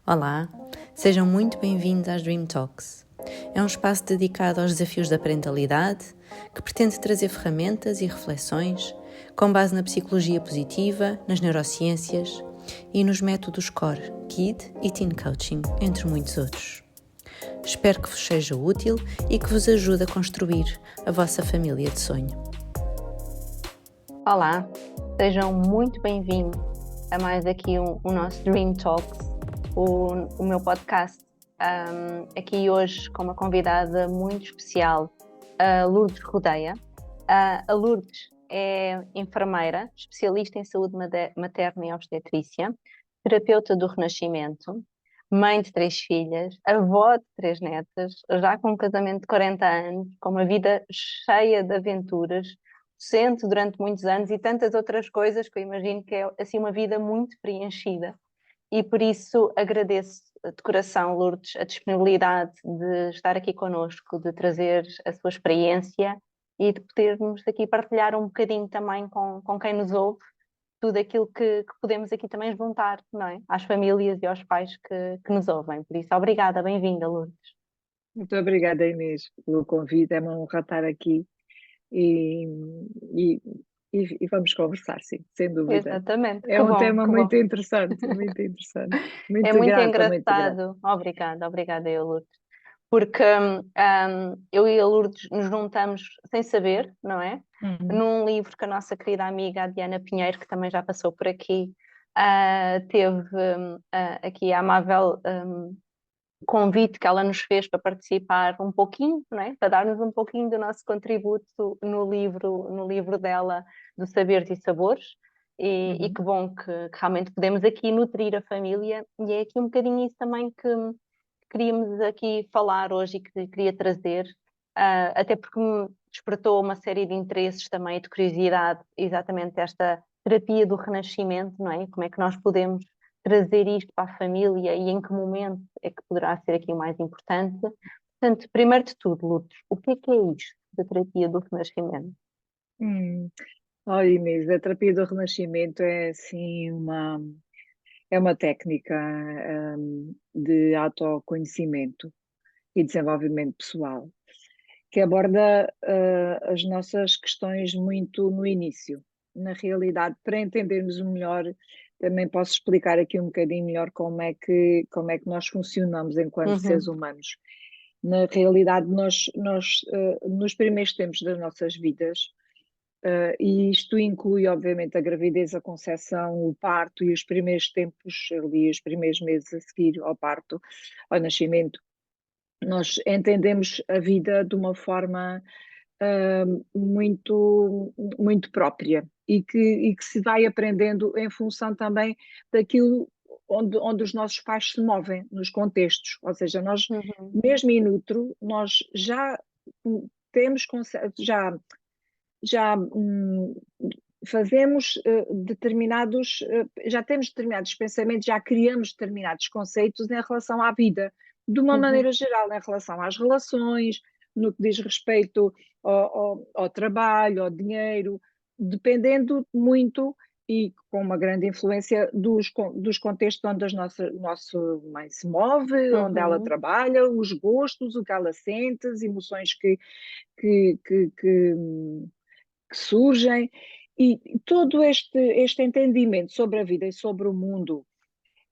Olá, sejam muito bem-vindos às Dream Talks. É um espaço dedicado aos desafios da parentalidade, que pretende trazer ferramentas e reflexões com base na psicologia positiva, nas neurociências e nos métodos CORE, KID e Teen Coaching, entre muitos outros. Espero que vos seja útil e que vos ajude a construir a vossa família de sonho. Olá, sejam muito bem-vindos a mais aqui o nosso Dream Talks, o meu podcast. Aqui hoje com uma convidada muito especial, a Lourdes Rodeia. A Lourdes é enfermeira, especialista em saúde materna e obstetrícia, terapeuta do Renascimento, mãe de 3 filhas, avó de 3 netas, já com um casamento de 40 anos, com uma vida cheia de aventuras, docente durante muitos anos e tantas outras coisas que eu imagino que é assim uma vida muito preenchida. E por isso agradeço de coração, Lourdes, a disponibilidade de estar aqui connosco, de trazer a sua experiência e de podermos aqui partilhar um bocadinho também com quem nos ouve, tudo aquilo que podemos aqui também juntar, não é? Às famílias e aos pais que nos ouvem. Por isso, obrigada, bem-vinda, Lourdes. Muito obrigada, Inês, pelo convite. É uma honra estar aqui e, e, e vamos conversar, sim, sem dúvida. Exatamente, É que um bom, tema que bom. muito interessante, muito interessante. É Muito muito grata, muito grata. engraçado. Obrigada, eu, Lourdes. Porque eu e a Lourdes nos juntamos sem saber, não é? Uhum. Num livro que a nossa querida amiga a Diana Pinheiro, que também já passou por aqui, teve aqui a amável convite que ela nos fez para participar um pouquinho, não é? Para darmos um pouquinho do nosso contributo no livro dela, do Saberes e Sabores. E Uhum. que bom que realmente podemos aqui nutrir a família, e é aqui um bocadinho isso também que queríamos aqui falar hoje e que queria trazer, até porque me despertou uma série de interesses também e de curiosidade, exatamente esta terapia do renascimento, não é? Como é que nós podemos trazer isto para a família e em que momento é que poderá ser aqui o mais importante. Portanto, primeiro de tudo, Lourdes, o que é isto da terapia do renascimento? Hum. Olha, Inês, a terapia do Renascimento é assim é uma técnica de autoconhecimento e desenvolvimento pessoal que aborda as nossas questões muito no início. Na realidade, para entendermos melhor, também posso explicar aqui um bocadinho melhor como é que nós funcionamos enquanto seres Uhum, humanos. Na realidade, nós nos primeiros tempos das nossas vidas, e isto inclui, obviamente, a gravidez, a concepção, o parto e os primeiros tempos, ali, os primeiros meses a seguir ao parto, ao nascimento, nós entendemos a vida de uma forma muito própria e que se vai aprendendo em função também daquilo onde os nossos pais se movem, nos contextos. Ou seja, nós, uhum, mesmo in utero, nós já temos, já fazemos já temos determinados pensamentos, já criamos determinados conceitos em relação à vida, de uma uhum, maneira geral, em relação às relações, no que diz respeito ao trabalho, ao dinheiro, dependendo muito e com uma grande influência dos contextos onde a nossa mãe se move, onde ela uhum, trabalha, os gostos, o que ela sente, as emoções que, que, que, que surgem, e todo este entendimento sobre a vida e sobre o mundo,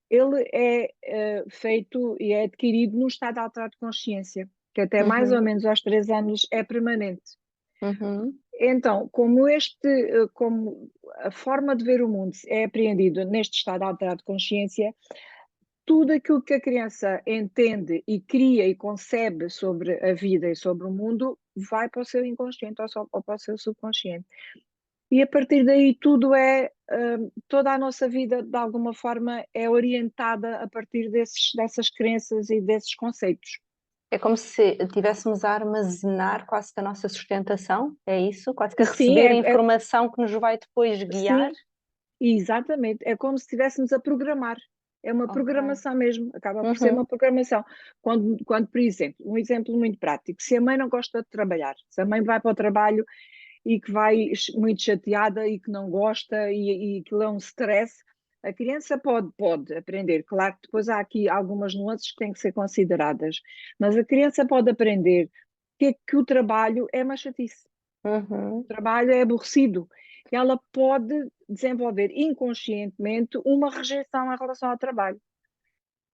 ele é feito e é adquirido num estado alterado de consciência, que até mais ou uhum, menos aos 3 anos é permanente. uhum. Então, como a forma de ver o mundo é apreendido neste estado alterado de consciência, tudo aquilo que a criança entende e cria e concebe sobre a vida e sobre o mundo vai para o seu inconsciente ou para o seu subconsciente. E a partir daí tudo toda a nossa vida de alguma forma é orientada a partir dessas crenças e desses conceitos. É como se tivéssemos a armazenar quase que a nossa sustentação, é isso? Quase que a Sim, receber a informação que nos vai depois guiar. sim, exatamente. É como se estivéssemos a programar. É uma Ok. programação mesmo, acaba por ser uma Uhum, programação. Quando, por exemplo, um exemplo muito prático, se a mãe não gosta de trabalhar, se a mãe vai para o trabalho e que vai muito chateada e que não gosta e aquilo é um stress, A criança pode aprender, claro que depois há aqui algumas nuances que têm que ser consideradas, mas a criança pode aprender que o trabalho é uma chatice, Uhum. o trabalho é aborrecido. Ela pode desenvolver inconscientemente uma rejeição em relação ao trabalho.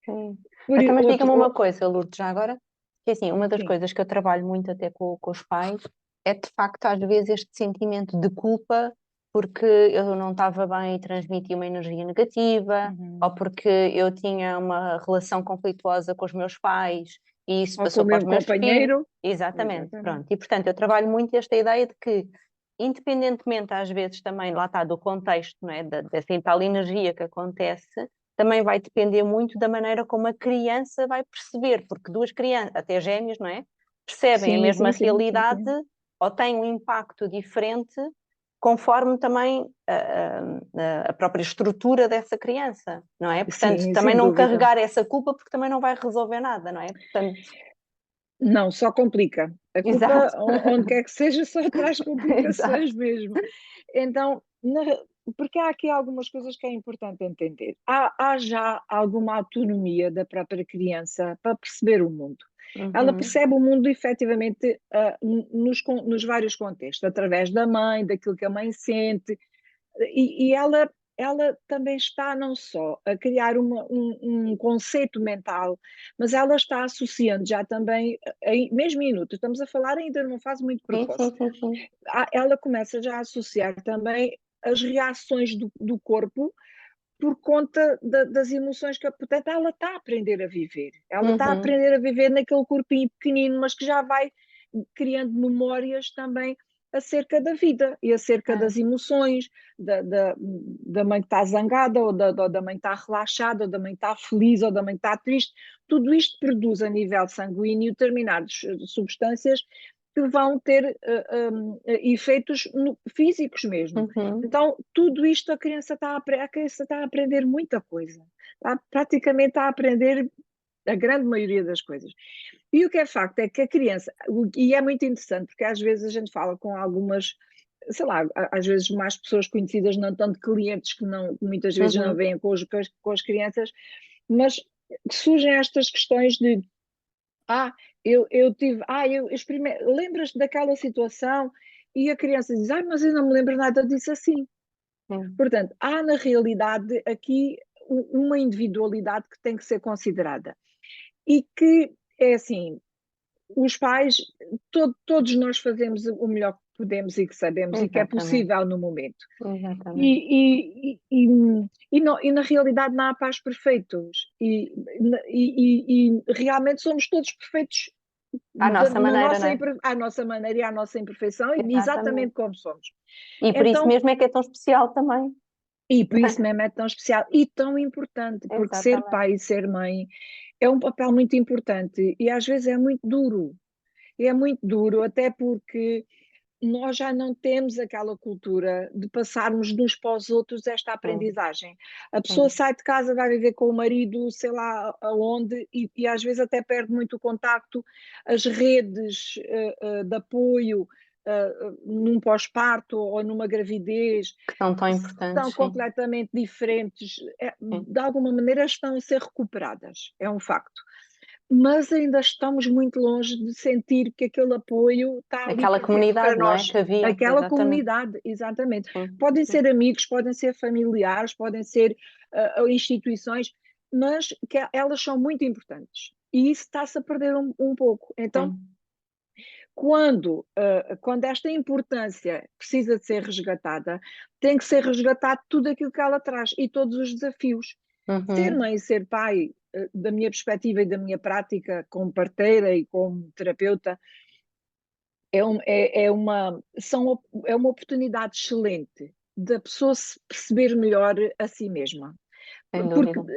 Sim. Por Então, mas outro, diga-me uma coisa, Lourdes, já agora, que assim, uma das sim, coisas que eu trabalho muito até com os pais é de facto às vezes este sentimento de culpa porque eu não estava bem e transmitia uma energia negativa, ou uhum, porque eu tinha uma relação conflituosa com os meus pais e isso ou com passou o para os meu meus filhos. companheiro, Exatamente, exatamente. pronto. E portanto eu trabalho muito esta ideia de que, independentemente às vezes também, lá está, do contexto, não é? Dessa tal energia que acontece também vai depender muito da maneira como a criança vai perceber, porque duas crianças, até gêmeos, não é? Percebem a Sim, mesma sim, sim, sim, realidade sim. ou têm um impacto diferente conforme também a própria estrutura dessa criança, não é? Portanto, Sim, também sem não dúvida. carregar essa culpa porque também não vai resolver nada, não é? Portanto, Não, só complica. A culpa, exato. onde quer que seja, só traz Exato. complicações mesmo. Então, porque há aqui algumas coisas que é importante entender. Há já alguma autonomia da própria criança para perceber o mundo. Ela Uhum. percebe o mundo efetivamente nos vários contextos, através da mãe, daquilo que a mãe sente, e ela também está não só a criar um conceito mental, mas ela está associando já também, mesmo em minutos, estamos a falar ainda numa fase muito Sim, precoce, sim, sim, sim. ela começa já a associar também as reações do corpo por conta das emoções que, portanto, ela está a aprender a viver. Ela está a Uhum. aprender a viver naquele corpinho pequenino, mas que já vai criando memórias também acerca da vida e acerca É. das emoções, da mãe que está zangada, ou da mãe que está relaxada, ou da mãe que está feliz, ou da mãe que está triste. Tudo isto produz a nível sanguíneo determinadas substâncias que vão ter efeitos físicos mesmo. Uhum. Então, tudo isto a criança está a aprender muita coisa. Praticamente a aprender a grande maioria das coisas. E o que é facto é que a criança, e é muito interessante, porque às vezes a gente fala com algumas, sei lá, às vezes mais pessoas conhecidas, não tanto clientes que não, muitas vezes não Uhum. vêm com as crianças, mas surgem estas questões de ah, eu tive, eu experimentei, lembras-te daquela situação? E a criança diz, mas eu não me lembro nada disso assim. Sim. Portanto, há na realidade aqui uma individualidade que tem que ser considerada. E que, é assim, os pais, todos nós fazemos o melhor que podemos e que sabemos e que é Exatamente. possível no momento. Exatamente. E na realidade não há pais perfeitos. E realmente somos todos perfeitos À nossa maneira, não é? à nossa maneira e à nossa imperfeição, e exatamente Exatamente. como somos. E por isso Então, mesmo é que é tão especial também. e por isso mesmo é tão especial e tão importante, porque ser Exatamente. pai e ser mãe é um papel muito importante e às vezes é muito duro. E é muito duro, até porque nós já não temos aquela cultura de passarmos de uns para os outros esta Sim, aprendizagem. A pessoa sim. sai de casa, vai viver com o marido, sei lá aonde, e às vezes até perde muito o contacto, as redes de apoio num pós-parto ou numa gravidez Que são tão são importantes, sim. completamente diferentes, Sim. de alguma maneira estão a ser recuperadas, é um facto, mas ainda estamos muito longe de sentir que aquele apoio está ali Aquela presente para comunidade, não é? nós. Que havia, Aquela exatamente. comunidade, exatamente. Sim, Podem sim, ser amigos, podem ser familiares, podem ser instituições, mas que elas são muito importantes. E isso está-se a perder um pouco. Então, sim. quando esta importância precisa de ser resgatada, tem que ser resgatado tudo aquilo que ela traz e todos os desafios. Ser Uhum. mãe e ser pai, da minha perspectiva e da minha prática como parteira e como terapeuta, é uma oportunidade excelente da pessoa se perceber melhor a si mesma. Sem Porque dúvida.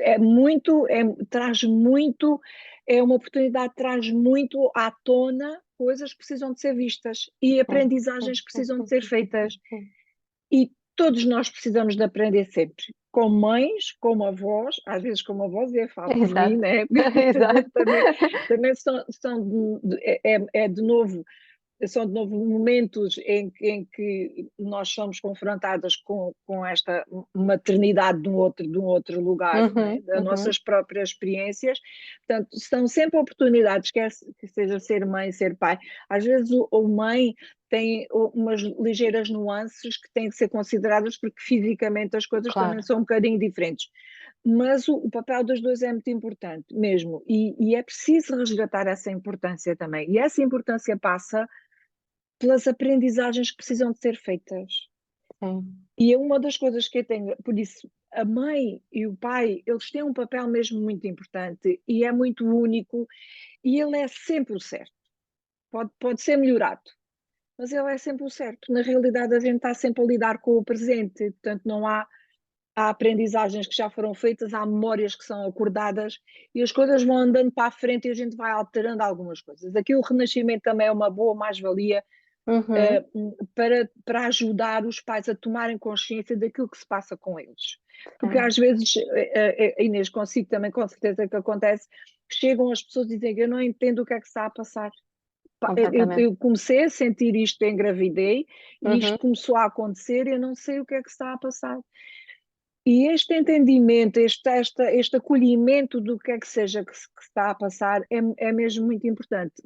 traz muito, é uma oportunidade que traz muito à tona coisas que precisam de ser vistas e Sim, aprendizagens sim, que sim, precisam de sim, ser sim, sim, feitas. sim, sim. E todos nós precisamos de aprender sempre, como mães, como avós, às vezes como avós, e eu falo por mim, Exato. né? Exato. também, também são de novo, são de novo momentos em que nós somos confrontadas com esta maternidade de um outro lugar, não é? Das nossas próprias experiências. Portanto, são sempre oportunidades, quer que seja ser mãe, ser pai. Às vezes o mãe tem umas ligeiras nuances que têm que ser consideradas porque fisicamente as coisas Claro. também são um bocadinho diferentes. Mas o papel dos dois é muito importante mesmo, e é preciso resgatar essa importância também. E essa importância passa pelas aprendizagens que precisam de ser feitas. Sim. E é uma das coisas que eu tenho, por isso, a mãe e o pai, eles têm um papel mesmo muito importante e é muito único, e ele é sempre o certo. Pode ser melhorado, mas ele é sempre o certo. Na realidade, a gente está sempre a lidar com o presente, portanto, não há aprendizagens que já foram feitas, há memórias que são acordadas e as coisas vão andando para a frente e a gente vai alterando algumas coisas. Aqui o Renascimento também é uma boa mais-valia para ajudar os pais a tomarem consciência daquilo que se passa com eles. Porque às vezes, Inês, consigo também, com certeza que acontece, chegam as pessoas e dizem que eu não entendo o que é que está a passar. Eu comecei a sentir isto, engravidei, e isto começou a acontecer e eu não sei o que é que está a passar. E este entendimento, este acolhimento do que é que seja que se está a passar é mesmo muito importante.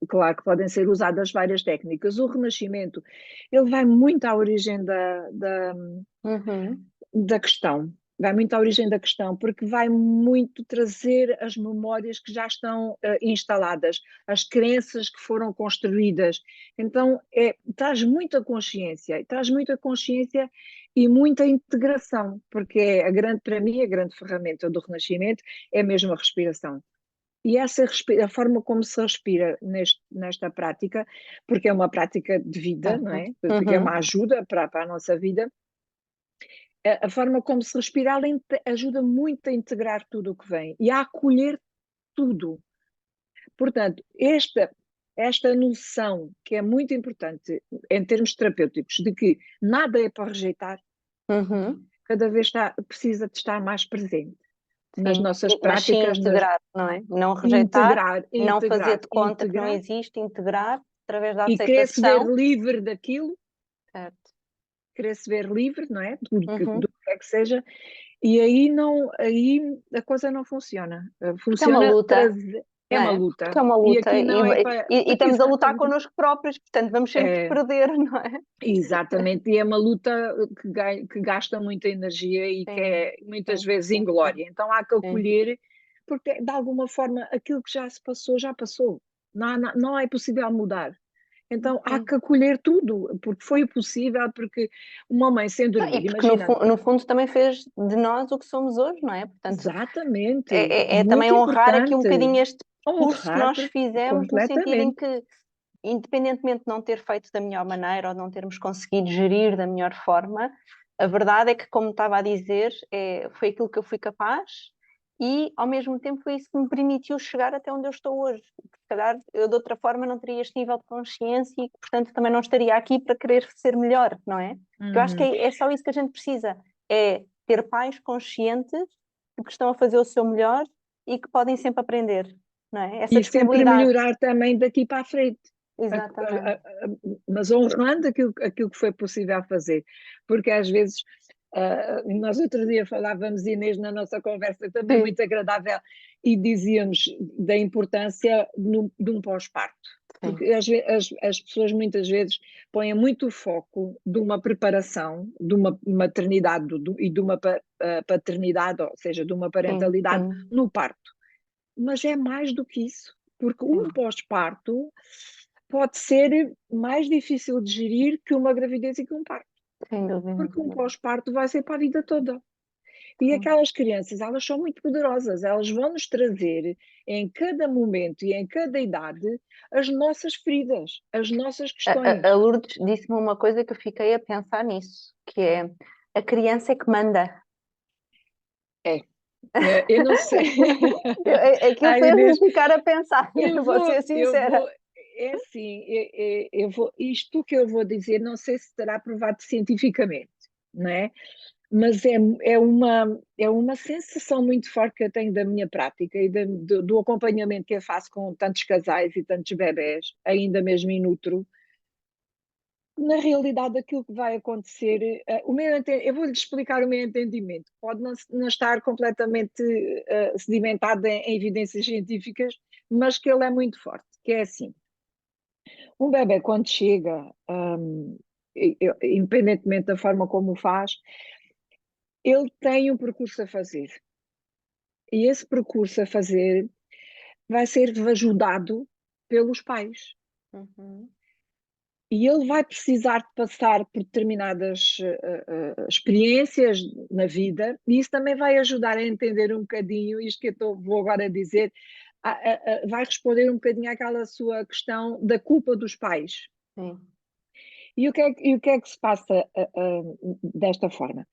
Claro que podem ser usadas várias técnicas. O Renascimento, ele vai muito à origem da questão. Vai muito à origem da questão, porque vai muito trazer as memórias que já estão instaladas, as crenças que foram construídas. Então, traz muita consciência e muita integração, porque para mim, a grande ferramenta do Renascimento é mesmo a respiração. E a forma como se respira nesta prática, porque é uma prática de vida, não é? Porque é uma ajuda para a nossa vida. A forma como se respira ajuda muito a integrar tudo o que vem e a acolher tudo. Portanto, esta noção que é muito importante em termos terapêuticos, de que nada é para rejeitar, cada vez precisa de estar mais presente nas nossas práticas. Mas sim integrar, não é? Não rejeitar, não fazer de conta que não existe, integrar através da aceitação. E querer-se ver livre daquilo. Certo. Querer-se ver livre, não é? Do que é que seja. E aí a coisa não funciona. Funciona é uma luta. É uma luta. Porque é uma luta e estamos a lutar connosco próprios, portanto vamos sempre perder, não é? Exatamente, e é uma luta que gasta muita energia e que é muitas vezes inglória. Então há que acolher, porque de alguma forma aquilo que já se passou, já passou. Não é possível mudar. Então há que acolher tudo, porque foi possível, porque uma mãe sem dormir, e porque no fundo também fez de nós o que somos hoje, não é? Portanto, exatamente. É também honrar aqui um bocadinho este curso que nós fizemos, no sentido em que, independentemente de não ter feito da melhor maneira ou de não termos conseguido gerir da melhor forma, a verdade é que, como estava a dizer, foi aquilo que eu fui capaz e, ao mesmo tempo, foi isso que me permitiu chegar até onde eu estou hoje. Se calhar, eu de outra forma não teria este nível de consciência e, portanto, também não estaria aqui para querer ser melhor, não é? Porque eu acho que é só isso que a gente precisa, é ter pais conscientes de que estão a fazer o seu melhor e que podem sempre aprender, não é? Essa e sempre melhorar também daqui para a frente. Exatamente. Mas honrando aquilo que foi possível fazer, porque às vezes nós outro dia falávamos, Inês, na nossa conversa também muito agradável, e dizíamos da importância de um pós-parto, porque as pessoas muitas vezes põem muito o foco de uma preparação, de uma maternidade e de uma paternidade, ou seja, de uma parentalidade no parto, mas é mais do que isso, porque um pós-parto pode ser mais difícil de gerir que uma gravidez e que um parto. Sem dúvida. Porque um pós-parto vai ser para a vida toda. E aquelas crianças, elas são muito poderosas, elas vão nos trazer em cada momento e em cada idade as nossas feridas, as nossas questões. A Lourdes disse-me uma coisa que eu fiquei a pensar nisso, que é a criança é que manda. Eu não sei. Aquilo fez-me ficar a pensar, vou ser sincera. É assim, isto que eu vou dizer, não sei se estará provado cientificamente, não é? mas é uma sensação muito forte que eu tenho da minha prática e do acompanhamento que eu faço com tantos casais e tantos bebés, ainda mesmo in utero. Na realidade, aquilo que vai acontecer, eu vou-lhe explicar o meu entendimento. Pode não estar completamente sedimentado em evidências científicas, mas que ele é muito forte, que é assim. Um bebé, quando chega, independentemente da forma como o faz, ele tem um percurso a fazer. E esse percurso a fazer vai ser ajudado pelos pais. Uhum. E ele vai precisar de passar por determinadas experiências na vida, e isso também vai ajudar a entender um bocadinho, isto que vou agora dizer, vai responder um bocadinho àquela sua questão da culpa dos pais. Sim. E o que é que se passa desta forma?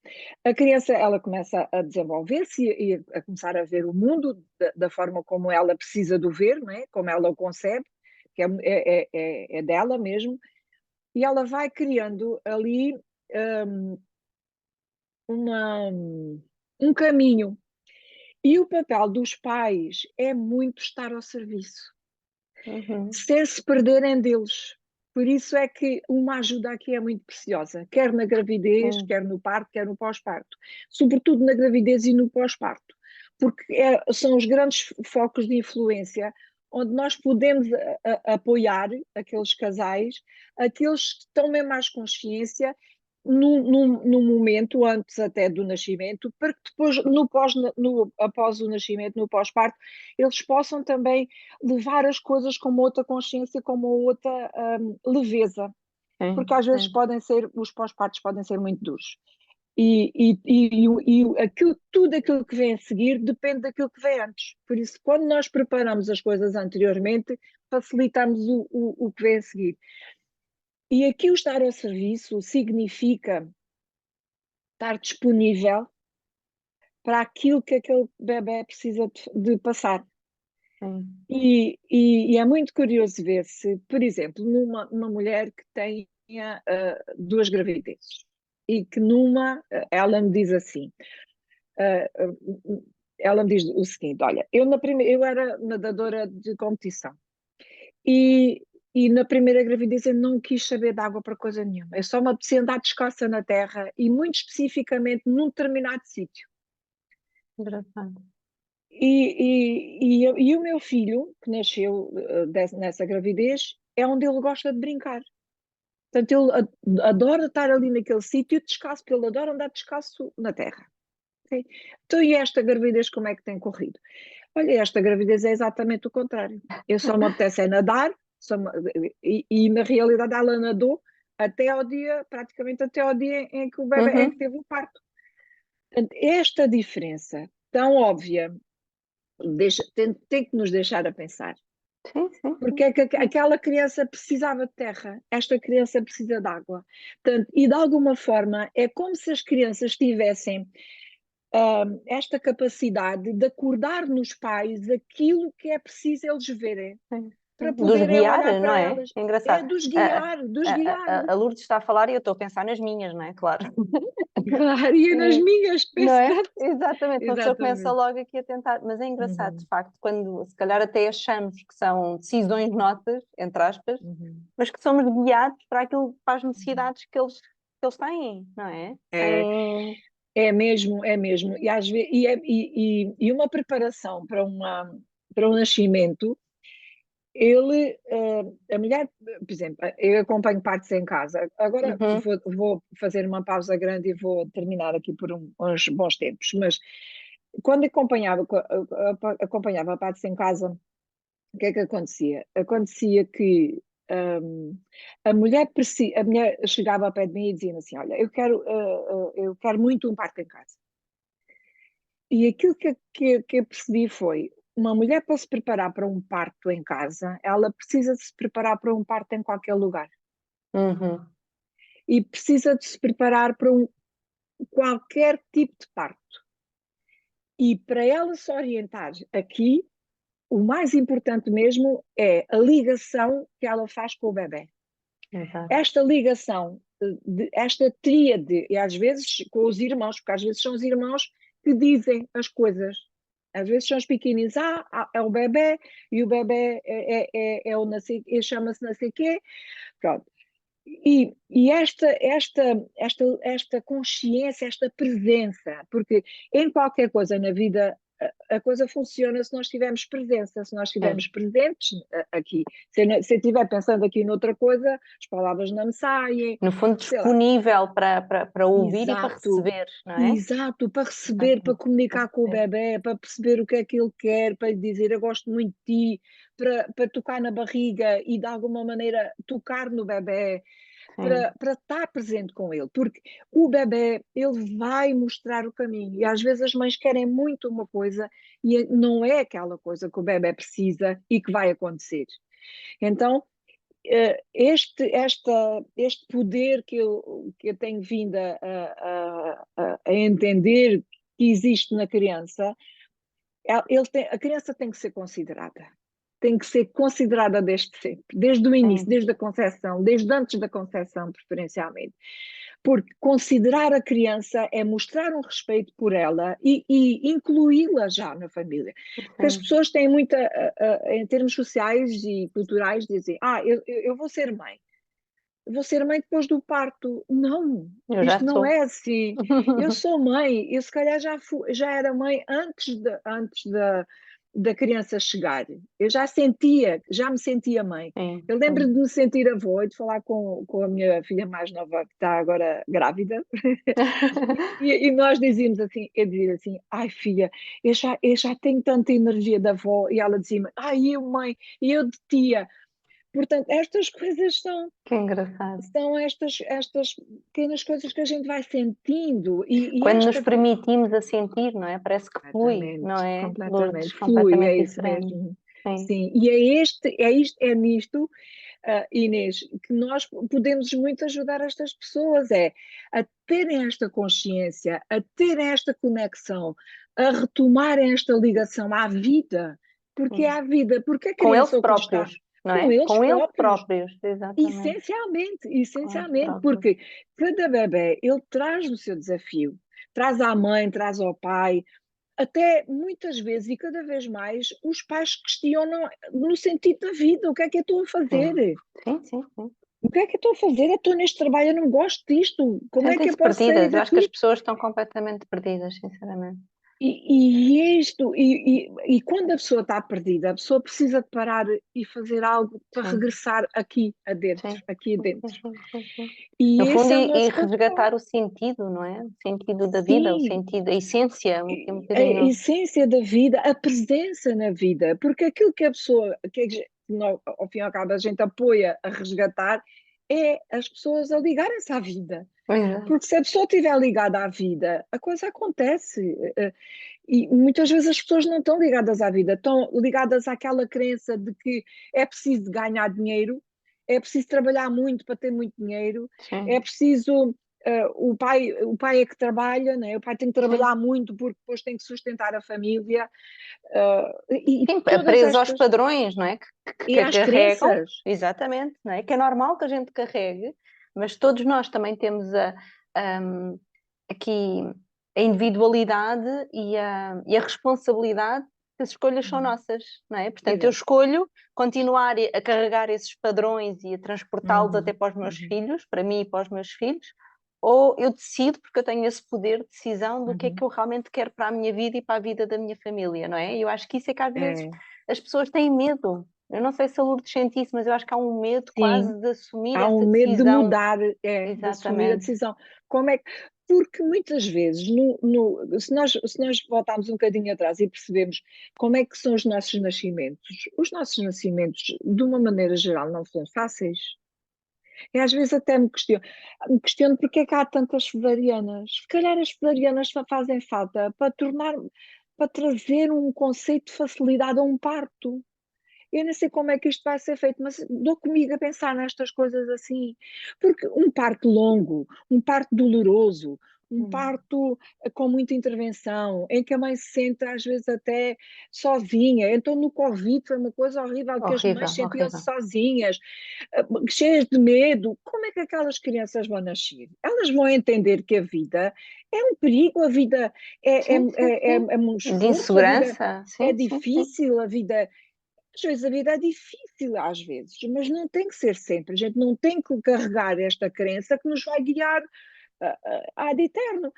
A criança, ela começa a desenvolver-se e a começar a ver o mundo da forma como ela precisa de o ver, não é? Como ela o concebe, que é dela mesmo, e ela vai criando ali um, uma- um caminho. E o papel dos pais é muito estar ao serviço, Uhum. sem se perderem deles. Por isso é que uma ajuda aqui é muito preciosa, quer na gravidez, Sim. quer no parto, quer no pós-parto. Sobretudo na gravidez e no pós-parto, porque são os grandes focos de influência onde nós podemos apoiar aqueles casais, aqueles que estão mesmo mais consciência no momento antes até do nascimento, para que depois, após o nascimento, no pós-parto, eles possam também levar as coisas com uma outra consciência, com uma outra leveza, porque Sim. às vezes Sim. os pós-partos podem ser muito duros. Tudo aquilo que vem a seguir depende daquilo que vem antes. Por isso, quando nós preparamos as coisas anteriormente, facilitamos o que vem a seguir. E aqui o estar ao serviço significa estar disponível para aquilo que aquele bebé precisa de passar. Sim. E é muito curioso ver se, por exemplo, numa mulher que tenha duas gravidezes e que ela me diz assim, ela me diz o seguinte, olha, eu era nadadora de competição e, e na primeira gravidez eu não quis saber de água para coisa nenhuma, eu só me apetecia andar descalça na terra e muito especificamente num determinado sítio. Engraçado. E o meu filho, que nasceu nessa gravidez, é onde ele gosta de brincar. Portanto, ele adora estar ali naquele sítio descalço, porque ele adora andar descalço na terra. Ok? Então, e esta gravidez, como é que tem corrido? Olha, esta gravidez é exatamente o contrário. Eu só me apetece é nadar, e na realidade ela nadou praticamente até ao dia em que em que Uhum. teve o parto. Portanto, esta diferença tão óbvia tem que nos deixar a pensar. Sim, sim, Porque sim. é que aquela criança precisava de terra, esta criança precisa de água. Portanto, e de alguma forma é como se as crianças tivessem esta capacidade de acordar nos pais aquilo que é preciso eles verem, Sim. para Dos poderem guiar, olhar não para é? elas. É É engraçado. dos guiar, dos guiar. A Lourdes está a falar e eu estou a pensar nas minhas, não é? Claro. Claro, e nas É, minhas, não penso é? tanto. Exatamente, uma pessoa começa Exatamente. logo aqui a tentar, mas é engraçado, de Uhum, facto, quando se calhar até achamos que são decisões nossas, entre aspas, uhum, mas que somos guiados para aquilo, para as uhum. necessidades que eles têm, não é? É, Têm. é mesmo, é mesmo. E, às vezes, e uma preparação para um nascimento, a mulher, por exemplo, eu acompanho partos em casa. Agora Uhum. vou fazer uma pausa grande e vou terminar aqui por uns bons tempos. Mas quando acompanhava partos em casa, o que é que acontecia? Acontecia que a mulher chegava ao pé de mim e dizia assim: Olha, eu quero muito um parto em casa. E aquilo que eu percebi foi: uma mulher para se preparar para um parto em casa, ela precisa de se preparar para um parto em qualquer lugar. Uhum. E precisa de se preparar para qualquer tipo de parto. E para ela se orientar aqui, o mais importante mesmo é a ligação que ela faz com o bebê. Exato. Esta ligação esta tríade, e às vezes com os irmãos, porque às vezes são os irmãos que dizem as coisas. Às vezes são os pequeninos, é o bebê, e o bebê é o não sei, chama-se não sei quê, pronto. E esta consciência, esta presença, porque em qualquer coisa na vida a coisa funciona se nós tivermos presença, se nós Sim. estivermos presentes aqui. Se eu estiver pensando aqui noutra coisa, as palavras não me saem, No fundo, sei lá. disponível para ouvir e para Exato, receber, não é? exato, para receber, para Exatamente. Para comunicar com o receber. bebê, para perceber o que é que ele quer, para lhe dizer eu gosto muito de ti, para tocar na barriga e de alguma maneira tocar no bebê, Sim. para estar presente com ele, porque o bebê, ele vai mostrar o caminho, e às vezes as mães querem muito uma coisa e não é aquela coisa que o bebê precisa e que vai acontecer. Então, este poder que eu tenho vindo a entender que existe na criança, a criança tem que ser considerada desde sempre, desde o início, Sim. desde a concepção, desde antes da concepção, preferencialmente. Porque considerar a criança é mostrar um respeito por ela e incluí-la já na família. Porque as Sim. pessoas têm muita, em termos sociais e culturais, dizem: eu vou ser mãe. Vou ser mãe depois do parto. Não, Eu já isto não sou. é assim. Eu sou mãe, eu se calhar já era mãe antes da criança chegar. Eu já me sentia mãe. Sim, Eu lembro sim. de me sentir avó e de falar com a minha filha mais nova, que está agora grávida, e nós dizíamos assim, eu dizia assim, ai filha, eu já tenho tanta energia da avó, e ela dizia-me, ai eu mãe, e eu de tia. Portanto, estas coisas Que engraçado. são estas pequenas coisas que a gente vai sentindo e Quando nos esta permitimos a sentir, não é? Parece que flui, não é? Lourdes, completamente flui, completamente é isso diferente. mesmo. Sim, Sim, e é nisto, Inês, que nós podemos muito ajudar estas pessoas, é a terem esta consciência, a terem esta conexão, a retomarem esta ligação à vida, porque é sim. à vida, porque a Com eles criança o que lhe está próprios, não com é? eles Com eles próprios. próprios, exatamente. Essencialmente, Com eles essencialmente, próprios. porque cada bebé, ele traz o seu desafio, traz à mãe, traz ao pai, até muitas vezes e cada vez mais os pais questionam no sentido da vida, o que é que eu estou a fazer? Sim, sim, sim, sim. O que é que eu estou a fazer? Eu estou neste trabalho, eu não gosto disto, como é que eu Sentem-se posso sair perdidas. Eu acho que as daqui? pessoas estão completamente perdidas, sinceramente. E quando a pessoa está perdida, a pessoa precisa de parar e fazer algo para Sim, regressar sim, aqui sim, sim, adentro. sim, sim, sim. No E fundo, esse é o e nosso papel. resgatar o sentido, não é? O sentido da vida, o Sim, sentido, a essência, um a bocadinho. essência da vida, a presença na vida, porque aquilo que a pessoa, ao fim e ao cabo a gente apoia a resgatar, é as pessoas a ligarem-se à vida. Exato. Porque se a pessoa estiver ligada à vida, a coisa acontece. E muitas vezes as pessoas não estão ligadas à vida, estão ligadas àquela crença de que é preciso ganhar dinheiro, é preciso trabalhar muito para ter muito dinheiro, é Sim, preciso. O pai é que trabalha, né? O pai tem que sim. trabalhar muito porque depois tem que sustentar a família, e Sim, todas preso aos estas. padrões, não é? E Que às carregam, crenças. exatamente, não é? Que é normal que a gente carregue, mas todos nós também temos aqui a individualidade e a responsabilidade que as escolhas são Uhum. nossas, não é? Portanto, eu Exato. escolho continuar a carregar esses padrões e a transportá-los até Uhum. para os meus Uhum. filhos, para mim e para os meus filhos, ou eu decido, porque eu tenho esse poder de decisão do que é que Uhum. eu realmente quero para a minha vida e para a vida da minha família, não é? E eu acho que isso é que às vezes É, as pessoas têm medo. Eu não sei se a Lourdes sente isso, mas eu acho que há um medo sim, quase de assumir há um essa medo de decisão. mudar, de assumir a Exatamente. decisão. Como é que. Porque muitas vezes, se nós voltarmos um bocadinho atrás e percebemos como é que são os nossos nascimentos, de uma maneira geral, não são fáceis. E às vezes até me questiono porque é que há tantas cesarianas. Se calhar as cesarianas só fazem falta para trazer um conceito de facilidade a um parto. Eu não sei como é que isto vai ser feito, mas dou comigo a pensar nestas coisas assim. Porque um parto longo, um parto doloroso, um parto com muita intervenção, em que a mãe se sente às vezes até sozinha. Então no Covid foi uma coisa horrível, que as mães Horrível, sentiam-se horrível. sozinhas, cheias de medo. Como é que aquelas crianças vão nascer? Elas vão entender que a vida é um perigo, a vida Sim, sim, sim. é um De esforço, a vida insegurança, é sim, sim, sim. difícil, às vezes a vida é difícil, às vezes, mas não tem que ser sempre. A gente não tem que carregar esta crença que nos vai guiar ad eterno.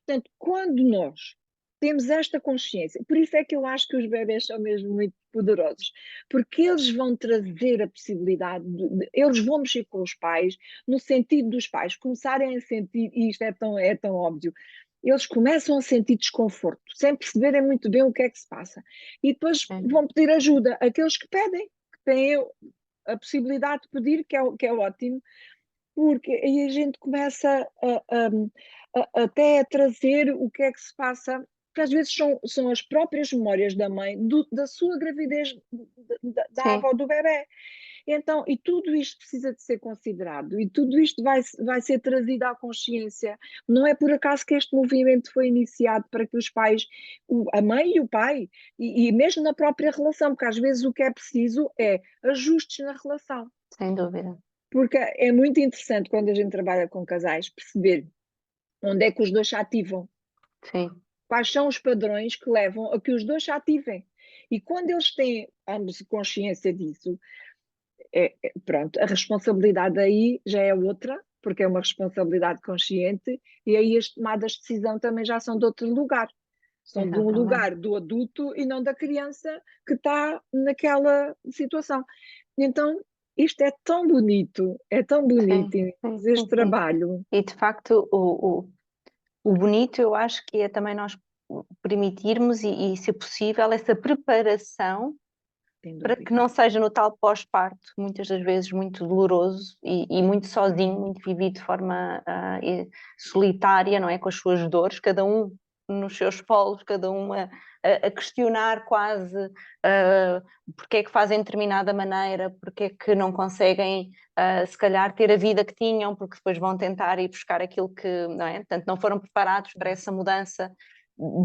Portanto, quando nós temos esta consciência, por isso é que eu acho que os bebés são mesmo muito poderosos, porque eles vão trazer a possibilidade, eles vão mexer com os pais, no sentido dos pais começarem a sentir, e isto é tão óbvio, eles começam a sentir desconforto, sem perceberem muito bem o que é que se passa. E depois Sim, vão pedir ajuda, aqueles que pedem, que têm a possibilidade de pedir, que é ótimo, porque aí a gente começa até a trazer o que é que se passa, que às vezes são as próprias memórias da mãe, da sua gravidez, da sim, avó do bebê. Então, e tudo isto precisa de ser considerado, e tudo isto vai ser trazido à consciência. Não é por acaso que este movimento foi iniciado para que os pais, a mãe e o pai, e mesmo na própria relação, porque às vezes o que é preciso é ajustes na relação. sem dúvida. Porque é muito interessante quando a gente trabalha com casais perceber onde é que os dois se ativam, Sim, quais são os padrões que levam a que os dois se ativem. E quando eles têm ambos consciência disso, pronto, a responsabilidade aí já é outra, porque é uma responsabilidade consciente, e aí as tomadas de decisão também já são de outro lugar. São de um exatamente. lugar do adulto e não da criança que está naquela situação. Então, isto é tão bonito Sim, sim, este sim, sim. trabalho, E de facto, o bonito eu acho que é também nós permitirmos e, se possível, essa preparação sem para que dúvida. não seja no tal pós-parto, muitas das vezes muito doloroso e muito sozinho, muito vivido de forma solitária, não é? Com as suas dores, cada um nos seus polos, cada um a questionar quase porque é que fazem de determinada maneira, porque é que não conseguem, se calhar, ter a vida que tinham, porque depois vão tentar ir buscar aquilo que, não é? Portanto, não foram preparados para essa mudança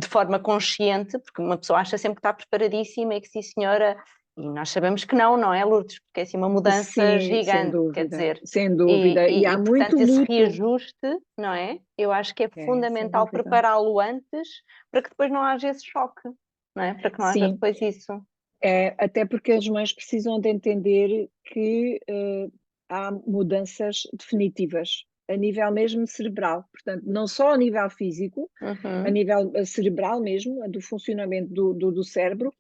de forma consciente, porque uma pessoa acha sempre que está preparadíssima e que sim, senhora, e nós sabemos que não, não é, Lourdes? Porque é assim uma mudança Sim, sem gigante, quer dúvida, dizer, sem dúvida. E há muito portanto esse luto. reajuste, não é? Eu acho que é Sem fundamental dúvida. prepará-lo antes para que depois não haja esse choque, não é? Para que não haja Sim, depois isso. até porque as mães precisam de entender que há mudanças definitivas, a nível mesmo cerebral. Portanto, não só a nível físico, a Uhum, nível cerebral mesmo, do funcionamento do cérebro,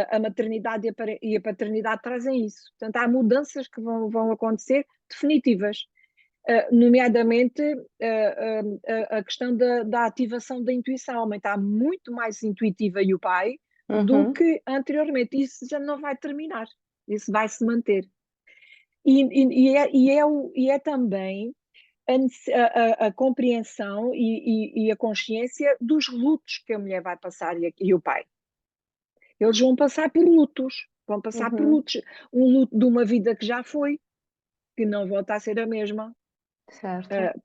a maternidade e a paternidade trazem isso. Portanto, há mudanças que vão acontecer definitivas. Nomeadamente a questão da ativação da intuição. A mãe está muito mais intuitiva e o pai do uhum. que anteriormente. Isso já não vai terminar, isso vai se manter. E é também a compreensão e a consciência dos lutos que a mulher vai passar e o pai. Eles vão passar por lutos, vão passar por Uhum, lutos. Um luto de uma vida que já foi, que não volta a ser a mesma. certo.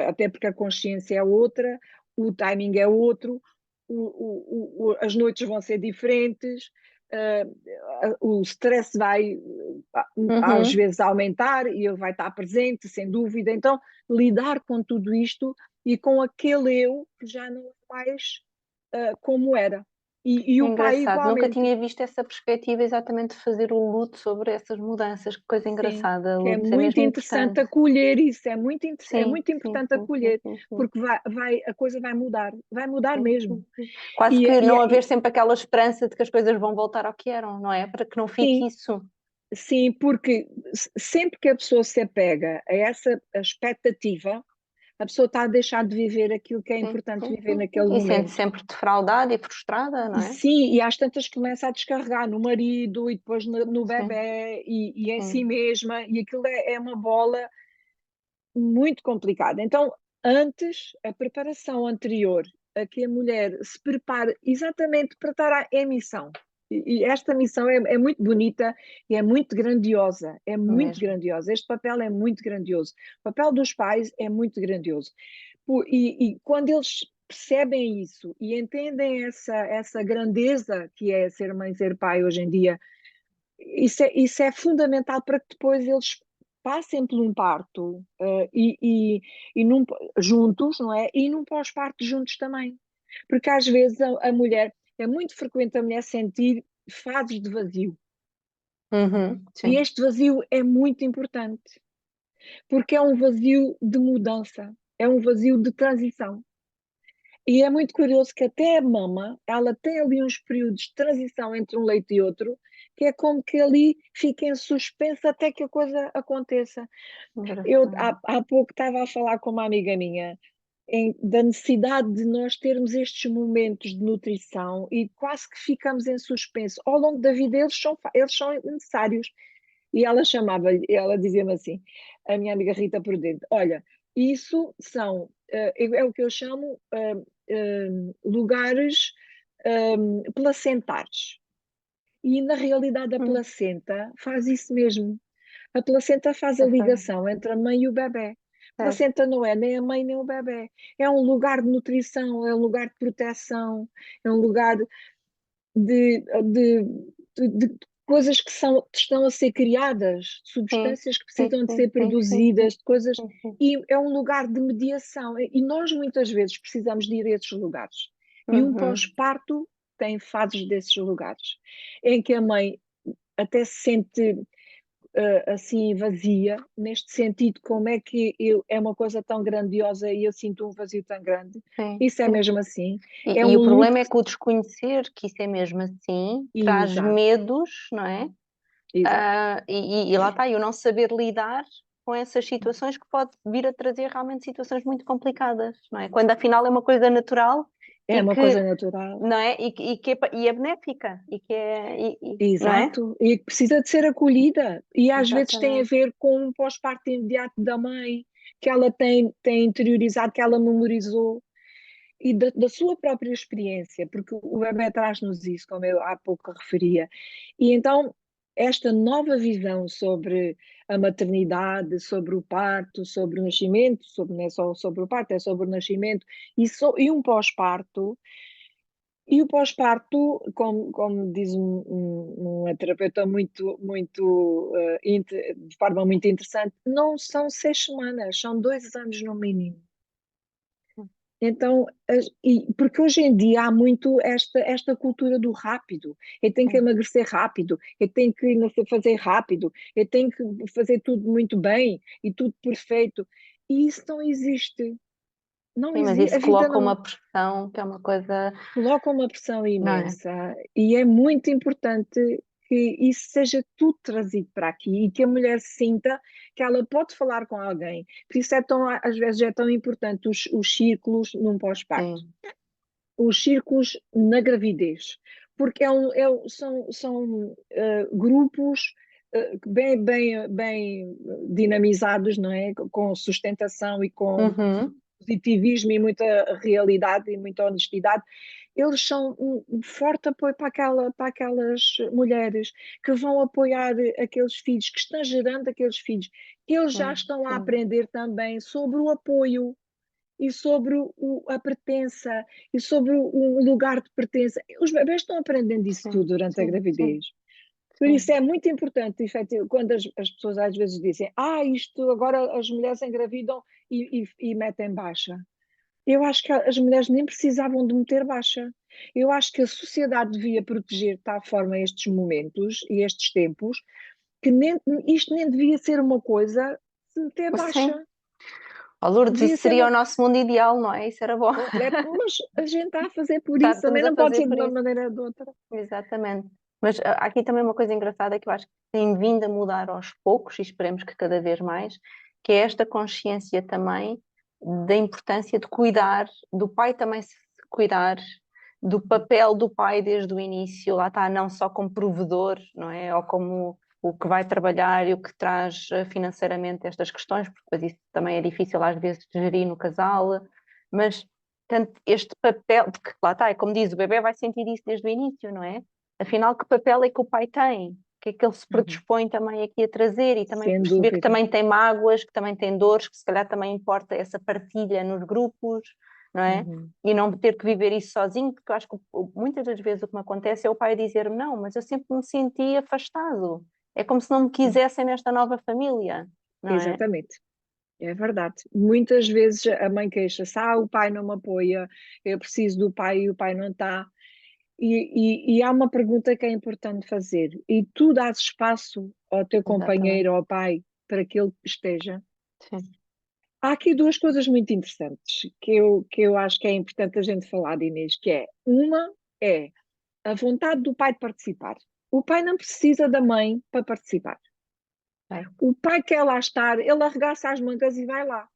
Até porque a consciência é outra, o timing é outro, as noites vão ser diferentes, o stress vai às Uhum. vezes aumentar e ele vai estar presente, sem dúvida. Então, lidar com tudo isto e com aquele eu que já não é mais como era. E o pai Engraçado, nunca igualmente. tinha visto essa perspectiva exatamente de fazer o luto sobre essas mudanças. Que coisa Sim, engraçada, que é Lourdes, é muito mesmo interessante importante. acolher isso, é Sim, muito sim, importante sim, sim, acolher, sim, sim, porque a coisa vai mudar sim, mesmo. sim, sim. Quase E, que e, não haver e- sempre aquela esperança de que as coisas vão voltar ao que eram, não é? Para que não fique sim, isso. sim, porque sempre que a pessoa se apega a essa expectativa, a pessoa está a deixar de viver aquilo que é Sim, importante sim, viver sim, sim. naquele E sente-se momento. sempre defraudada e frustrada, não E é? sim, e às tantas começa a descarregar no marido e depois no Sim, bebé e em si sim. mesma, e aquilo é uma bola muito complicada. Então, antes, a preparação anterior a que a mulher se prepare exatamente para estar em missão. E esta missão é muito bonita e é muito grandiosa. É muito Mesmo. grandiosa. Este papel é muito grandioso. O papel dos pais é muito grandioso. E quando eles percebem isso e entendem essa grandeza que é ser mãe, ser pai hoje em dia, isso é fundamental para que depois eles passem por um parto juntos, não é? E num pós-parto juntos também. Porque às vezes a mulher, é muito frequente a mulher sentir fases de vazio. E Sim. este vazio é muito importante, porque é um vazio de mudança, é um vazio de transição. E é muito curioso que até a mama, ela tem ali uns períodos de transição entre um leite e outro, que é como que ali fica em suspenso até que a coisa aconteça. Eu Engraçado. há pouco estava a falar com uma amiga minha da necessidade de nós termos estes momentos de nutrição e quase que ficamos em suspenso. Ao longo da vida eles são necessários. E ela dizia-me assim, a minha amiga Rita Prudente, olha, isso é o que eu chamo lugares placentares. E na realidade a Hum, placenta faz isso mesmo. A placenta faz a essa- ligação entre a mãe e o bebé. A certo. placenta não é nem a mãe nem o bebé. É um lugar de nutrição, é um lugar de proteção, é um lugar de, de coisas que estão a ser criadas, Sim, substâncias que sim, precisam de sim, ser sim, sim, sim, produzidas, coisas, sim, sim. e é um lugar de mediação. E nós muitas vezes precisamos de ir a esses lugares. E um Uhum. pós-parto tem fases desses lugares, em que a mãe até se sente assim vazia, neste sentido, como é que é uma coisa tão grandiosa e eu sinto um vazio tão grande. Sim, Isso é sim. mesmo assim. É E um o luto. problema é que o desconhecer, que isso é mesmo assim, traz Exato, medos, não é? exato. E lá está, e o não saber lidar com essas situações que pode vir a trazer realmente situações muito complicadas, não é? Quando afinal é uma coisa natural É e uma que, coisa natural. não é? E é benéfica, e que é, não é? Exato, e que precisa de ser acolhida. E às vezes tem a Exatamente. ver com um pós-parto imediato da mãe, que ela tem interiorizado, que ela memorizou, e da sua própria experiência, porque o bebê traz-nos isso, como eu há pouco referia. E então, esta nova visão sobre a maternidade, sobre o parto, sobre o nascimento, não é só sobre o parto, é sobre o nascimento, e um pós-parto. E o pós-parto, como diz uma terapeuta de forma muito interessante, não são 6 semanas, são 2 anos no mínimo. Então, porque hoje em dia há muito esta cultura do rápido. Eu tenho que Sim. emagrecer rápido, eu tenho que não sei, fazer rápido, eu tenho que fazer tudo muito bem e tudo perfeito. E isso não existe. Não Sim, mas existe. A isso vida coloca não uma pressão que é uma coisa, coloca uma pressão não é? imensa e é muito importante que isso seja tudo trazido para aqui e que a mulher sinta que ela pode falar com alguém. Por isso às vezes é tão importante os círculos num pós-parto, Sim. os círculos na gravidez, porque são grupos bem dinamizados, não é? Com sustentação e com Uhum. positivismo e muita realidade e muita honestidade, eles são um forte apoio para aquelas mulheres que vão apoiar aqueles filhos, que estão gerando aqueles filhos. Eles já Sim, estão a sim, aprender também sobre o apoio e sobre a pertença e sobre o lugar de pertença. Os bebês estão aprendendo isso tudo sim, durante a sim, sim, gravidez. Por isso sim. é muito importante, efetivo, quando as pessoas às vezes dizem, isto agora as mulheres engravidam e metem baixa. Eu acho que as mulheres nem precisavam de meter baixa. Eu acho que a sociedade devia proteger de tal forma estes momentos e estes tempos que isto nem devia ser uma coisa de meter Sim. baixa. Ó, Lourdes, Devia isso ser seria uma. o nosso mundo ideal, não é? Isso era bom. Mas a gente está a fazer por isso, Estamos também a não pode fazer ser de por uma isso. maneira ou de outra. Exatamente. Mas há aqui também uma coisa engraçada que eu acho que tem vindo a mudar aos poucos, e esperemos que cada vez mais, que é esta consciência também da importância de cuidar, do pai também se cuidar, do papel do pai desde o início, lá está, não só como provedor, não é? Ou como o que vai trabalhar e o que traz financeiramente estas questões, porque depois isso também é difícil às vezes de gerir no casal, mas tanto este papel, porque lá está, é como diz, o bebê vai sentir isso desde o início, não é? Afinal, que papel é que o pai tem? que é que ele se predispõe também aqui a trazer, e também Sem perceber que dúvida. também tem mágoas, que também tem dores, que se calhar também importa essa partilha nos grupos, não é? E não ter que viver isso sozinho, porque eu acho que muitas das vezes o que me acontece é o pai dizer-me, não, mas eu sempre me senti afastado, é como se não me quisessem nesta nova família, não é? Exatamente. É verdade. Muitas vezes a mãe queixa-se, o pai não me apoia, eu preciso do pai e o pai não está. E há uma pergunta que é importante fazer. E tu dás espaço ao teu Exatamente, companheiro, ao pai, para que ele esteja? sim, Há aqui duas coisas muito interessantes que eu acho que é importante a gente falar, Inês, que é, uma é a vontade do pai de participar. O pai não precisa da mãe para participar. certo. O pai quer lá estar, ele arregaça as mangas e vai lá.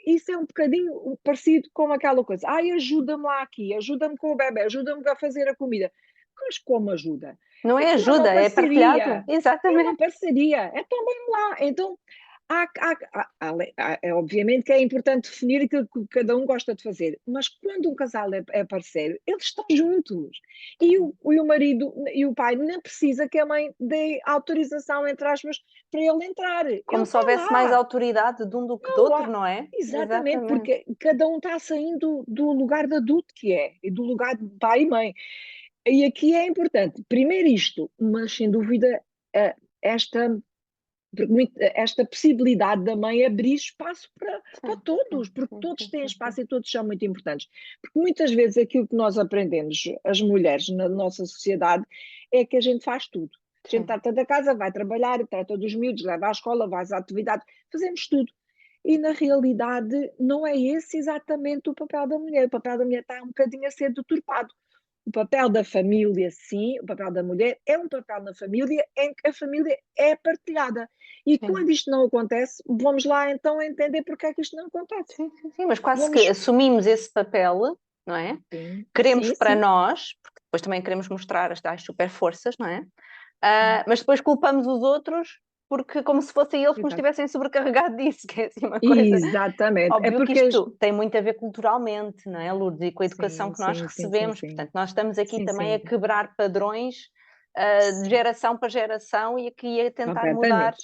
Isso é um bocadinho parecido com aquela coisa. Ai, ajuda-me lá aqui, ajuda-me com o bebê, ajuda-me a fazer a comida. Mas como ajuda? Não é Aquilo é uma ajuda, é partilhado, parceria. É uma exatamente. parceria. Então vamos lá. Então, é obviamente que é importante definir aquilo que cada um gosta de fazer, mas quando um casal é parceiro, eles estão juntos. E o marido e o pai não precisa que a mãe dê autorização, entre aspas, para ele entrar. Ele Como se está houvesse mais lá. autoridade de um do que do Não outro, há. não é? Exatamente, Exatamente. porque cada um está saindo do lugar de adulto que é, e do lugar de pai e mãe. E aqui é importante, primeiro isto, mas sem dúvida eh, esta, esta possibilidade da mãe abrir espaço para Sim, todos, sim, porque sim, todos sim, têm sim, sim. espaço e todos são muito importantes. Porque muitas vezes aquilo que nós aprendemos, as mulheres, na nossa sociedade, é que a gente faz tudo. A gente Sim, trata da casa, vai trabalhar, trata dos miúdos, leva à escola, vai às atividades, fazemos tudo. E na realidade não é esse exatamente o papel da mulher. O papel da mulher está um bocadinho a ser deturpado. O papel da família, sim, o papel da mulher é um papel na família em que a família é partilhada. E sim. quando isto não acontece, vamos lá então entender porque é que isto não acontece. Sim, sim, sim, mas quase que Vamos. assumimos esse papel, não é? Sim, Queremos sim, para sim. nós, porque depois também queremos mostrar as tais super forças, não é? Mas depois culpamos os outros porque como se fossem eles que nos Exato. tivessem sobrecarregado disso, que é assim uma coisa. Exatamente. É Óbvio que porque. isto tem muito a ver culturalmente, não é, Lourdes? E com a educação Sim, que nós sim, sim, sim, recebemos. sim. Portanto, nós estamos aqui Sim, também a sim. quebrar padrões, de Sim, geração para geração e aqui a tentar mudar completamente.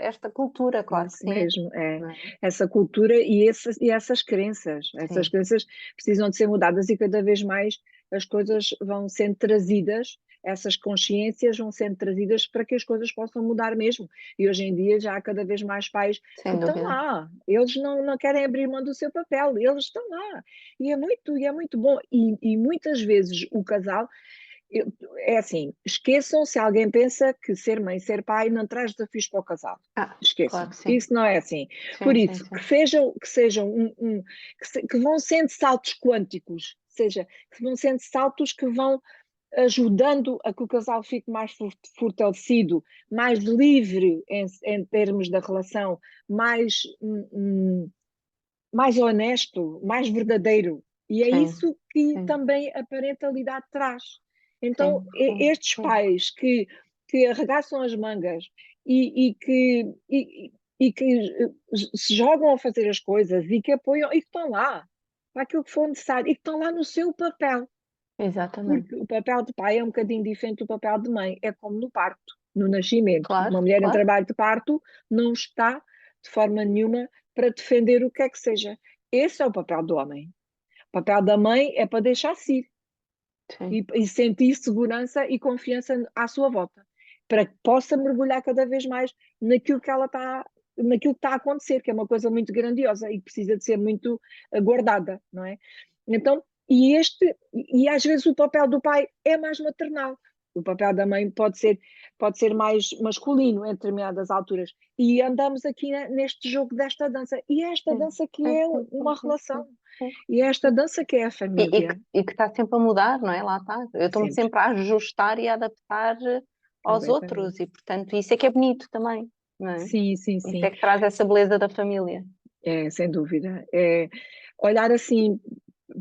esta cultura, É claro que isso sim. mesmo, é. Não é? Essa cultura e essas crenças. Essas Sim, crenças precisam de ser mudadas e cada vez mais as coisas vão sendo trazidas, essas consciências vão sendo trazidas para que as coisas possam mudar mesmo. E hoje em dia já há cada vez mais pais que sem estão dúvida. lá, eles não querem abrir mão do seu papel, eles estão lá. E é muito bom. E muitas vezes o casal é assim, esqueçam se alguém pensa que ser mãe e ser pai não traz desafios para o casal. Claro Esqueçam, que sim. isso não é assim. Por Sim, sim, isso, sim. que sejam que vão sendo saltos quânticos, seja, que vão sendo saltos que vão ajudando a que o casal fique mais fortalecido, mais livre em termos da relação, mais honesto, mais verdadeiro. E é Sim, isso que sim, também a parentalidade traz. Então, sim, sim, estes sim. pais que arregaçam as mangas e que se jogam a fazer as coisas e que apoiam e que estão lá para aquilo que for necessário e que estão lá no seu papel. Exatamente. Porque o papel de pai é um bocadinho diferente do papel de mãe. É como no parto, no nascimento. Claro, Uma mulher em claro. trabalho de parto não está, de forma nenhuma, para defender o que é que seja. Esse é o papel do homem. O papel da mãe é para deixar-se ir Sim. e sentir segurança e confiança à sua volta, para que possa mergulhar cada vez mais naquilo que está a acontecer, que é uma coisa muito grandiosa e que precisa de ser muito guardada, não é? Então, e às vezes o papel do pai é mais maternal. O papel da mãe pode ser mais masculino em determinadas alturas. E andamos aqui neste jogo desta dança. E é esta Sim, dança que sim, é sim, sim, uma sim, relação. sim, sim, E é esta sim. dança que é a família. E que está sempre a mudar, não é? Lá está. Eu estou-me Sempre, sempre a ajustar e a adaptar aos completamente. outros e, portanto, isso é que é bonito também, não é? Sim, sim, Isso sim, é que traz essa beleza da família. sem dúvida. É olhar assim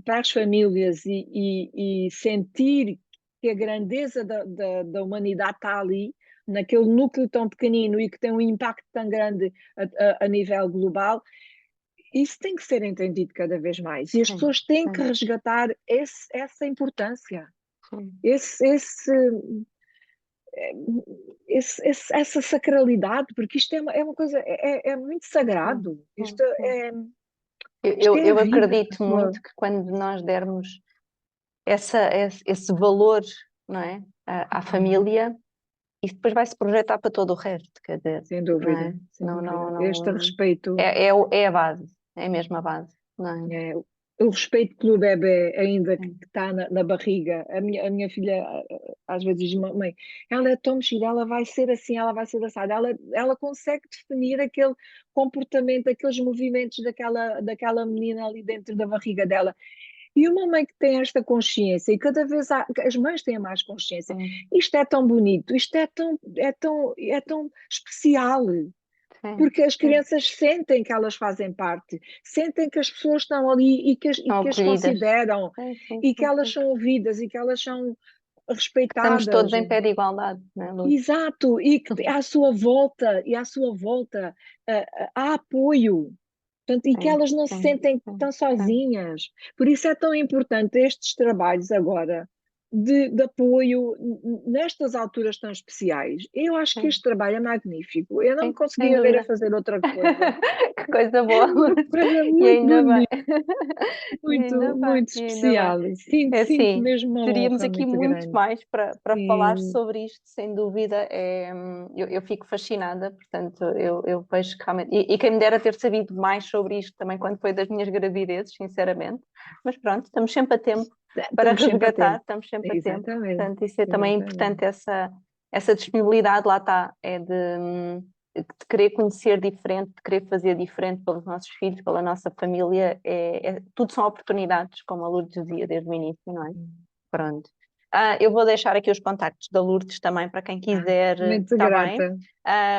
para as famílias e sentir que a grandeza da humanidade está ali, naquele núcleo tão pequenino e que tem um impacto tão grande a nível global, isso tem que ser entendido cada vez mais. E as Sim, pessoas têm que sim, resgatar essa importância. sim. Esse, esse, essa sacralidade, porque isto é uma coisa, é muito Sim, sagrado. sim, Isto sim. isto é a Eu vida da acredito pessoa, muito que quando nós dermos esse valor, não é, à família, isso depois vai se projetar para todo o resto, quer dizer, sem não dúvida, é? sem dúvida. Este Não, respeito. é a base, é mesmo a base, não é? O respeito pelo bebê ainda que Sim, está na barriga. A minha filha às vezes diz, mãe, ela é tão mexida, ela vai ser assim, ela vai ser assada. Ela consegue definir aquele comportamento, aqueles movimentos daquela menina ali dentro da barriga dela. E uma mãe que tem esta consciência, e cada vez as mães têm mais consciência, sim, isto é tão bonito, isto é tão especial. sim, Porque as sim. crianças sentem que elas fazem parte, sentem que as pessoas estão ali e que e São que as acolhidas. consideram Sim, sim, e que sim, elas sim. são ouvidas e que elas são Estamos todos respeitadas. em pé de igualdade, não é, Luz? Exato, e que à sua volta há apoio. Portanto, e que Sim, elas não se sim, sentem sim, tão sim, sozinhas. Por isso é tão importante estes trabalhos agora de apoio nestas alturas tão especiais. Eu acho que sim, este trabalho é magnífico. Eu não me sim, sem conseguia ver a dúvida. fazer outra coisa. Que coisa É boa, uma Luz. coisa E muito ainda bem. bonita, E muito, ainda bem, muito e ainda bem. especial. Sinto, É sinto assim, mesmo uma teríamos honra aqui muito muito grande. mais para falar Sim, sobre isto, sem dúvida. Eu fico fascinada, portanto, eu vejo que realmente. E quem me dera ter sabido mais sobre isto também quando foi das minhas gravidezes, sinceramente. Mas pronto, estamos sempre a tempo para estamos sempre a resgatar, tempo. estamos sempre a tempo. Exatamente, Portanto, isso é também exatamente. importante, essa disponibilidade, lá está, de querer conhecer diferente, de querer fazer diferente pelos nossos filhos, pela nossa família, tudo são oportunidades, como a Lourdes dizia desde o início, não é? Pronto. Eu vou deixar aqui os contactos da Lourdes também para quem quiser, Muito está bem? grata,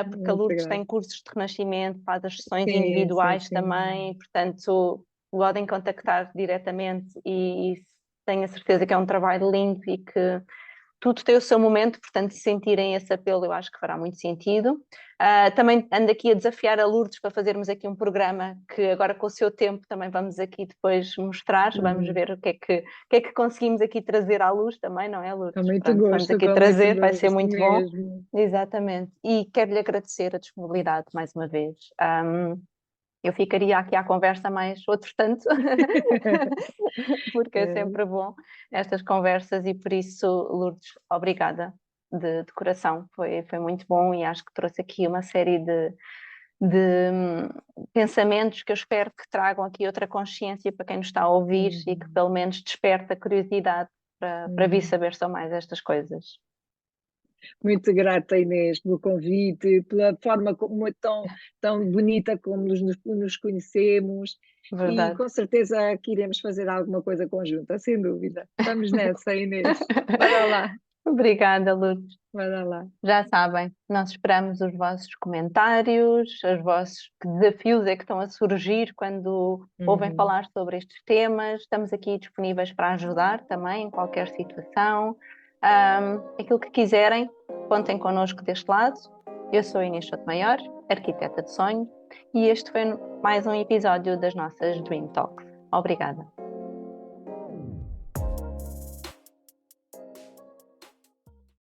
Porque a muito Lourdes grata. tem cursos de renascimento, faz as sessões Sim, sim, individuais sim. também, portanto, podem contactar diretamente e tenho a certeza que é um trabalho lindo e que tudo tem o seu momento, portanto, se sentirem esse apelo, eu acho que fará muito sentido. Também ando aqui a desafiar a Lourdes para fazermos aqui um programa que agora com o seu tempo também vamos aqui depois mostrar, vamos Uhum. ver o que é que conseguimos aqui trazer à luz também, não é, Lourdes? Pronto, vamos aqui Com muito trazer, vai ser gosto muito bom. mesmo. Exatamente. E quero-lhe agradecer a disponibilidade mais uma vez. Eu ficaria aqui à conversa mais outro tanto, porque é É, sempre bom estas conversas e por isso, Lourdes, obrigada de coração. Foi muito bom e acho que trouxe aqui uma série de pensamentos que eu espero que tragam aqui outra consciência para quem nos está a ouvir e que uhum, pelo menos desperte a curiosidade para vir uhum. saber só mais estas coisas. Muito grata, Inês, pelo convite, pela forma como é tão bonita como nos conhecemos e Verdade. com certeza que iremos fazer alguma coisa conjunta, sem dúvida. Estamos nessa, Inês. Bora lá, Obrigada, Lourdes. bora lá. Já sabem, nós esperamos os vossos comentários, os vossos que desafios é que estão a surgir quando ouvem Uhum. falar sobre estes temas. Estamos aqui disponíveis para ajudar também em qualquer situação. Aquilo que quiserem, contem connosco deste lado. Eu sou a Inês Maior, arquiteta de sonho, e este foi mais um episódio das nossas Dream Talks. Obrigada.